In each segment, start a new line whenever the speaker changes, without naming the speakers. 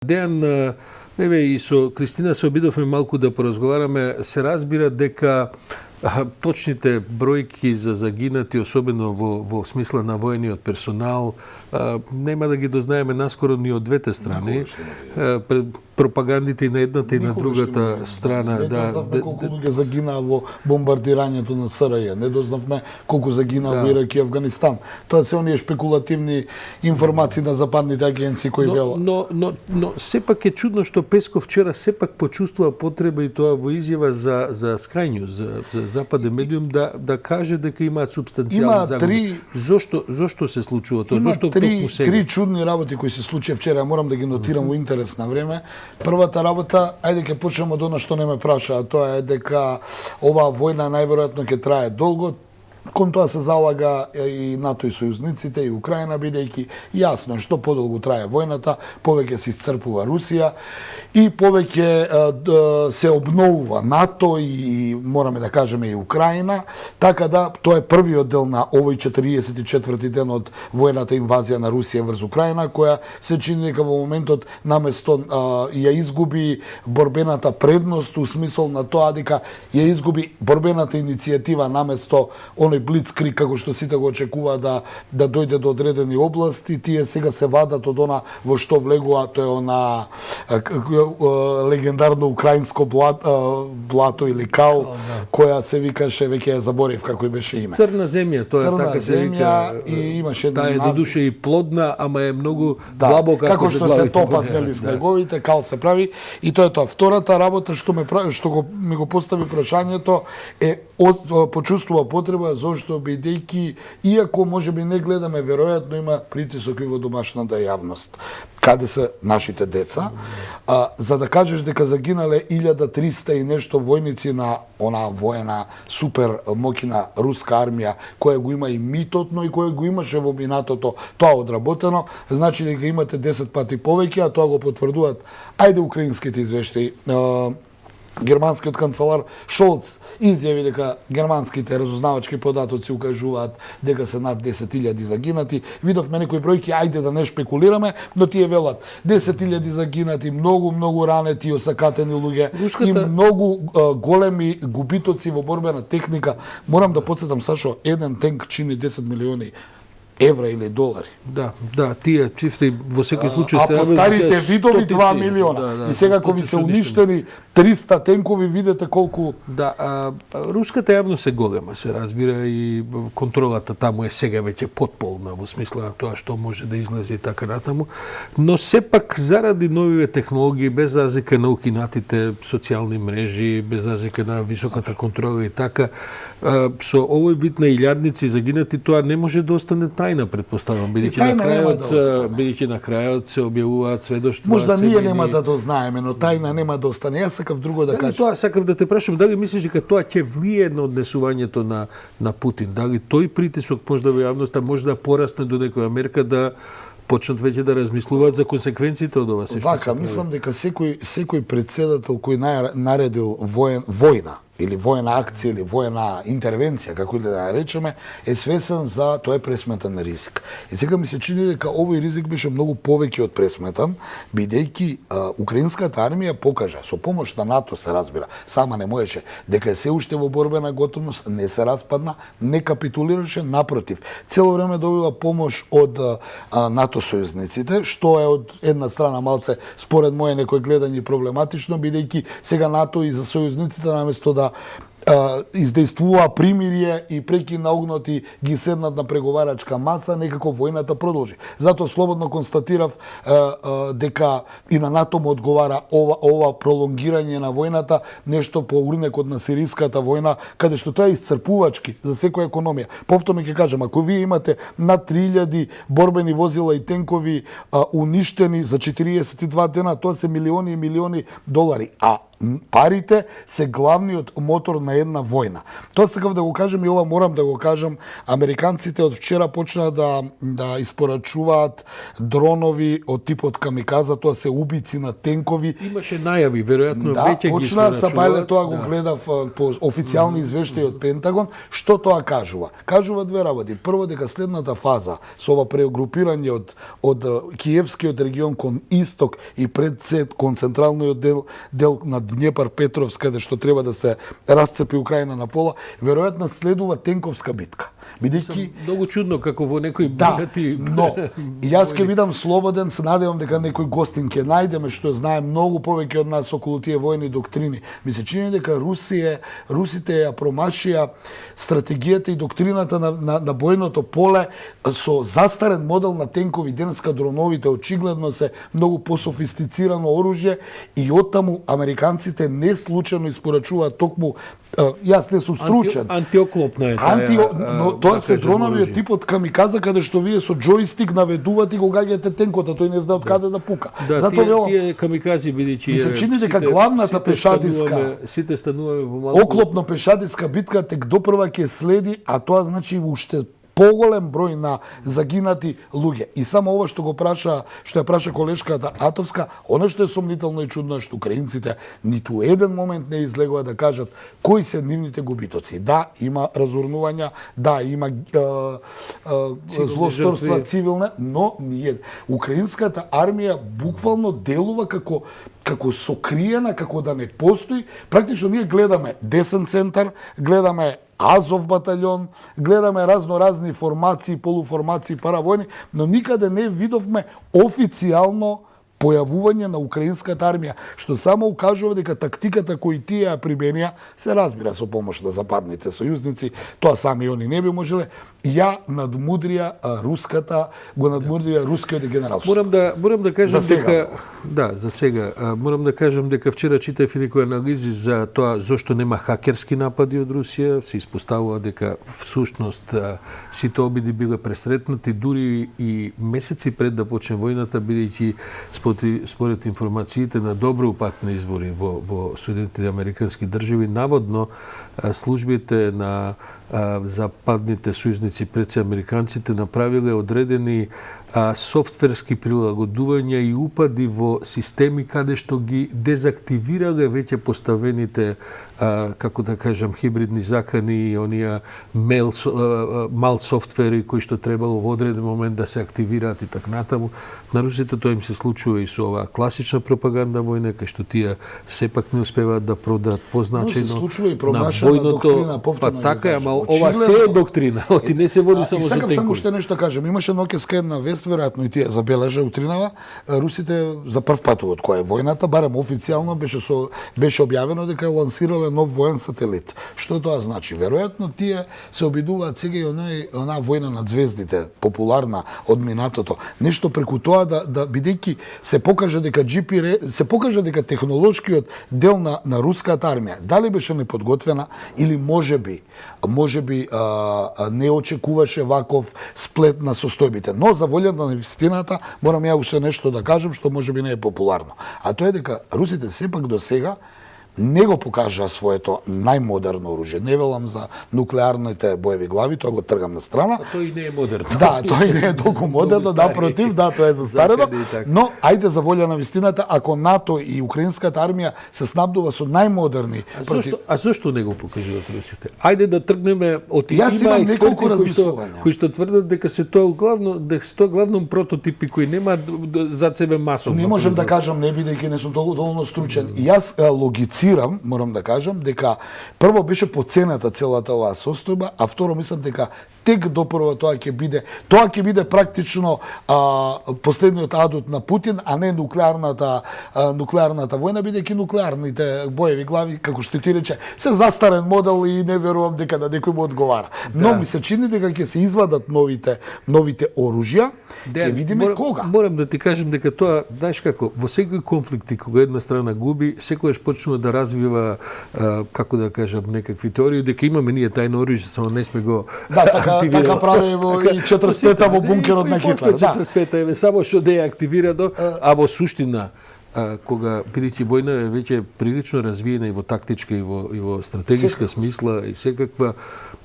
Дејан, еве и со Кристина се обидовме малку да поразговараме, се разбира дека точните бројки за загинати, особено во смисла на воениот персонал, нема да ги дознаеме наскоро ни од двете страни. Пропагандите и на едната и на другата страна.
Не дознавме колку луѓе загинаа во бомбардирањето на СРЈ. Не дознавме колку загинаа во Ирак и Афганистан. Тоа се оние шпекулативни информации на западните агенции кои велат.
Но сепак е чудно што Песков вчера сепак почувствува потреба и тоа во изјава за Sky News, за западен медиум, да каже дека имаат субстанцијални загуби. Зошто се случува тоа? Зошто
три чудни работи кои се случија вчера, морам да ги нотирам во интерес на време. Првата работа, ајде ќе почнеме од она што не ме праша, а тоа е дека оваа војна најверојатно ќе трае долго. Кон тоа се залага и НАТО и сојузниците, и Украина, бидејќи јасно е што подолго трае војната, повеќе се исцрпува Русија и повеќе се обновува НАТО и мораме да кажеме и Украина, така да тоа е првиот дел на овој 44-ти ден од војната инвазија на Русија врз Украина, која се чини дека во моментот наместо ја изгуби борбената предност у смисол на тоа дека ја изгуби борбената иницијатива наместо оној блицкриг како што сите го очекуваат да дојде до одредени области, тие сега се вадат од она во што влегува, тоа е она легендарно украинско блато или кал, која се викаше, веќе ја заборев како и беше име.
Црна земја, тоа е така се вика.
И имаше еден
таа е
назив.
додуше и плодна, ама е многу длабока
како што се топат нели снеговите, кал се прави и тоа е тоа. Втората работа што ми го постави прашањето е почувствува потреба зошто бидејќи иако можеби не гледаме, веројатно има притисок и во домашната јавност. Каде се нашите деца? За да кажеш дека загинале 1300 и нешто војници на онаа воена супер моќна руска армија, која го има и митотно и која го имаше во минатото, тоа одработено, значи дека имате 10 пати повеќе, а тоа го потврдуваат ајде украинските извештаи. Германскиот канцелар Шолц изјави дека германските разузнавачки податоци укажуваат дека се над 10.000 загинати. Видовме некои бројки, ајде да не шпекулираме, но тие велат 10.000 загинати, многу ранети, осакатени луѓе и многу големи губитоци во борбена техника. Морам да потсетам, Сашо, еден тенк чини 10 милиони евра или долари.
Да, тие цифри во секој случај се...
А по старите видови 2 милиона. И сега кога ви се уништени 300 тенкови, видите колку...
Да, руската јавност е голема, се разбира, и контролата таму е сега веќе потполна во смисла на тоа што може да излезе и така натаму. Но сепак, заради новиве технологии, без разлика на укинатите социјални мрежи, без разлика на високата контрола и така, со овој вид на илјадници загинати, тоа не може да остане тајна, предпоставам, бидејќи на крајот се објавуваат сведоштва.
Можда ние нема да дознаеме, но тајна нема да остане. Јас сакав друго да кажам.
Тоа сакав да те прашам, дали мислиш дека тоа ќе влие на однесувањето на Путин? Дали тој притисок можда во јавноста може да порасне до некоја мерка да почнат веќе да размислуваат за консеквенциите од ова се што се прави?
Мислам дека секој председател кој наредил војна или војна акција или војна интервенција, како и да речеме, е свесен за тоа е пресметан ризик. И сега ми се чини дека овој ризик беше многу повеќе од пресметан, бидејќи украинската армија покажа, со помош на НАТО се разбира, сама не можеше, дека е се уште во борбена готовност, не се распадна, не капитулираше, напротив. Цело време добива помош од НАТО сојузниците, што е од една страна малце, според моје некој гледање проблематично, бидејќи сега НАТО и за сојузниците наместо да издействува примирие и прекина огнот и ги седнат на преговарачка маса, некако војната продолжи. Затоа слободно констатирав дека и на НАТО му одговара ова пролонгирање на војната, нешто по урнекот на сириската војна, каде што тоа е исцрпувачки за секоја економија. Повторно ќе кажам, ако вие имате над 3000 борбени возила и тенкови уништени за 42 дена, тоа се милиони и милиони долари. А парите се главниот мотор на една војна. Тоа сакав да го кажем и ова морам да го кажам. Американците од вчера почнаа да испорачуваат дронови од типот камиказа, тоа се убици на тенкови.
Имаше најави, веројатно
Да,
веќе ги
почнаа са бајле, тоа го
да.
гледав по официјални извештаи од Пентагон. Што тоа кажува? Кажува две работи. Прво, дека следната фаза со ова преогрупирање од Киевскиот регион кон исток и пред се кон централниот дел на Днепар Петровск, каде што треба да се расцепи Украина на пола, веројатно следува тенковска битка. Бидејќи
Многу чудно како во некои
да,
богати...
но и јас ќе бидам слободен, се надевам дека некој гостин ќе најдеме што знае многу повеќе од нас околу тие војни доктрини. Ми се чини дека русите ја промашија стратегијата и доктрината на бојното поле со застарен модел на тенкови. Денеска дроновите очигледно се многу пософистицирано оружје и оттаму американците не случајно испорачуваат токму јас не сум стручен.
Антиоклопна е таа.
Но тоа се дронови од типот камиказа, каде што вие со џојстик наведувате и го гаѓате тенкот, а тој не знае од каде да пука.
Да,
Затоа
тие камикази бидејќи
ми се чини дека главната пешадиска
сите стануваме во малку
оклопно пешадиска битка тек допрва ќе следи, а тоа значи уште поголем број на загинати луѓе. И само ова што ја праша колешката Атовска, она што е сомнително и чудно е што украинците ниту еден момент не излегува да кажат кои се нивните губитоци. Да, има разурнувања, да, има злосторства цивилни, но украинската армија буквално делува како сокриена, како да не постои. Практично ние гледаме десен центар, гледаме Азов батальон, гледаме разни формации, полуформации, паравојни, но никаде не видовме официјално појавување на украинската армија, што само укажува дека тактиката кој тие ја применија, се разбира со помош на западните сојузници, тоа сами они не би можеле, ја надмудрија рускиот генералштаб.
Морам да кажам
за сега.
дека за сега. Морам да кажам дека вчера читав некои анализи за тоа зошто нема хакерски напади од Русија, се испоставува дека всушност сите обиди биле пресретнати дури и месеци пред да почне војната, бидејќи според информациите на добро упатни избори во Соединетите американски држави, наводно службите на западните сојузници пред се американците направиле одредени софтверски прилагодувања и упади во системи каде што ги дезактивирале веќе поставените како да кажам хибридни закани и оние мал софтвери кои што требало во одреден момент да се активираат и така натаму. На русите тоа им се случува и со оваа класична пропаганда војна, кај што тие сепак не успеваат да продадат позначено.
Но се случува и промашена доктрина, повторно.
Така е, ама ова се е доктрина. Оти не се води само за тенкови.
И сакам само уште нешто кажам. Имаше ноќеска една вест, веројатно и тие забележа утринава. Русите за прв пат од која е војната, барем официјално беше објавено дека лансирале нов воен сателит. Што тоа значи? Веројатно тие се обидуваат сега и онаа војна над звездите, популарна од минатото. Нешто преку тоа да бидејќи се покажа дека се покажа дека технолошкиот дел на руската армија дали беше неподготвена или можеби не очекуваше ваков сплет на состојбите. Но за волјата на вистината морам ја уште нешто да кажам што можеби не е популарно. А тоа е дека русите сепак до сега не го покажаа своето најмодерно оружје. Не велам за нуклеарните боеви глави, тоа го тргам на страна.
А тој не е модерно.
Да, тој не е толку модерно, напротив, да, тоа е застарено. Но ајде за волја на вистината, ако НАТО и украинската армија се снабдува со најмодерни
А зошто не го покажуваат русите? Ајде да тргнеме од има
неколку
кои што тврдат дека се тоа главно прототипи кои немаат зад себе масовно.
Не можем да кажам, не бидејќи не сум доволно стручен. И јас логицирам, морам да кажам, дека прво беше поцената целата оваа состојба, а второ мислам дека тек допрво тоа ќе биде практично последниот адут на Путин, а не нуклеарната војна, бидејќи нуклеарните боеви глави, како што ти рече, се застарен модел и не верувам дека да некој му одговара. Но ми се чини дека ќе се извадат новите оружја, ќе видиме кога.
Морам да ти кажам дека тоа, знаеш како, во секој конфликти кога една страна губи, секогаш почнува да развива, како да кажам, некакви теории дека имаме ние тајно оружје, само не сме го
така прави во и 45-та во бункерот на Хитлер.
45-та е само што да ја активирано, а во суштина кога бидејќи војна е веќе прилично развиена и во тактичка и во стратегиска смисла и секаква,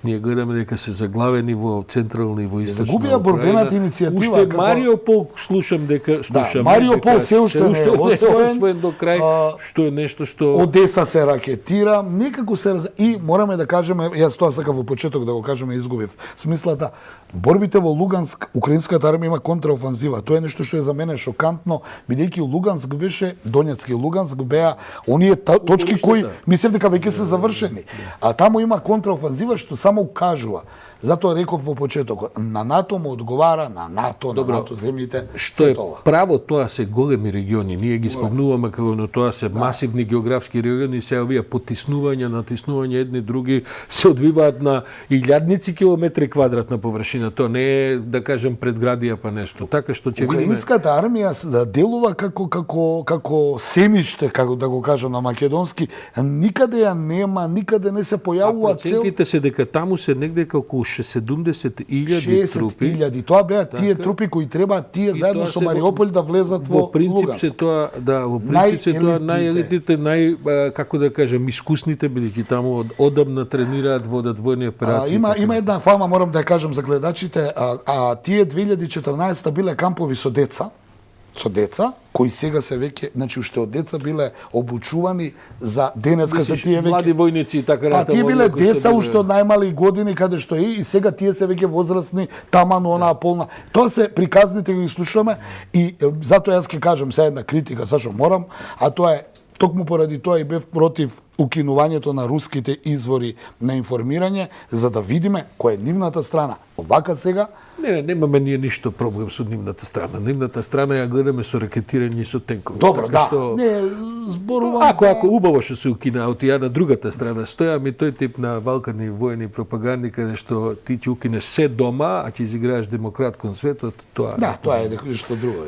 ние гледаме дека се заглавени во централна и во источна
Загубија борбената иницијатива.
Уште Мариупол слушам дека
Мариупол се уште не е освоен
до крај, што е нешто што
Одеса се ракетира, некако се и мораме да кажеме, јас тоа сакав во почеток да го кажеме, изгубив смислата. Борбите во Луганск, украинската армија има контраофанзива. Тоа е нешто што е за мене шокантно, бидејќи Луганск беше, Донецк и Луганск беа оние точки кои мислев дека веќе се завршени. А таму има контраофанзива што само укажува. Затоа реков во почетокот, на НАТО му одговара, на НАТО земјите,
што е право, тоа се големи региони. Ние ги спомнуваме како но тоа се масивни географски региони, се овие потиснувања, натиснувања едни други се одвиваат на илјадници километри квадратна површина. Тоа не е, да кажем, предградија па нешто. Така што ќе видиме.
Украинската армија делува како семиште, како да го кажам на македонски, никаде ја нема, никаде не се појавува цел.
Процентите се дека таму се негде околу 70.000 трупи.
60.000. Тоа беа тие трупи кои треба тие заедно со Мариуполј да водат во
принцип
Луганск.
се тоа, во принцип се тоа најелитните, како да кажем, искусните, бидејќи таму одамна тренираат, водат војни операции.
Има една фама, морам да ја кажам за гледачите, тие 2014 биле кампови со деца, кои сега се веќе, значи уште од деца биле обучувани за денеска се тие веќе
млади војници и така натаму.
Тие биле деца уште од најмали години каде што и сега тие се веќе возрастни, таману онаа полна. Тоа се приказните ги слушаме и затоа јас ќе кажам се една критика, зашо морам, а тоа е токму поради тоа и бев против укинувањето на руските извори на информирање, за да видиме која е нивната страна. Овака сега
немаме ние ништо проблем со нивната страна. Нивната страна ја гледаме со ракетирање и со тенкови.
Добро,
така
да. Не зборувам
ако убаво што се укина, од ја на другата страна стоја ми тој тип на Балкани војни пропаганди каде што ти ќе укинеш се дома, а ќе изиграеш демократ кон светот, тоа.
Да, тоа е нешто друго.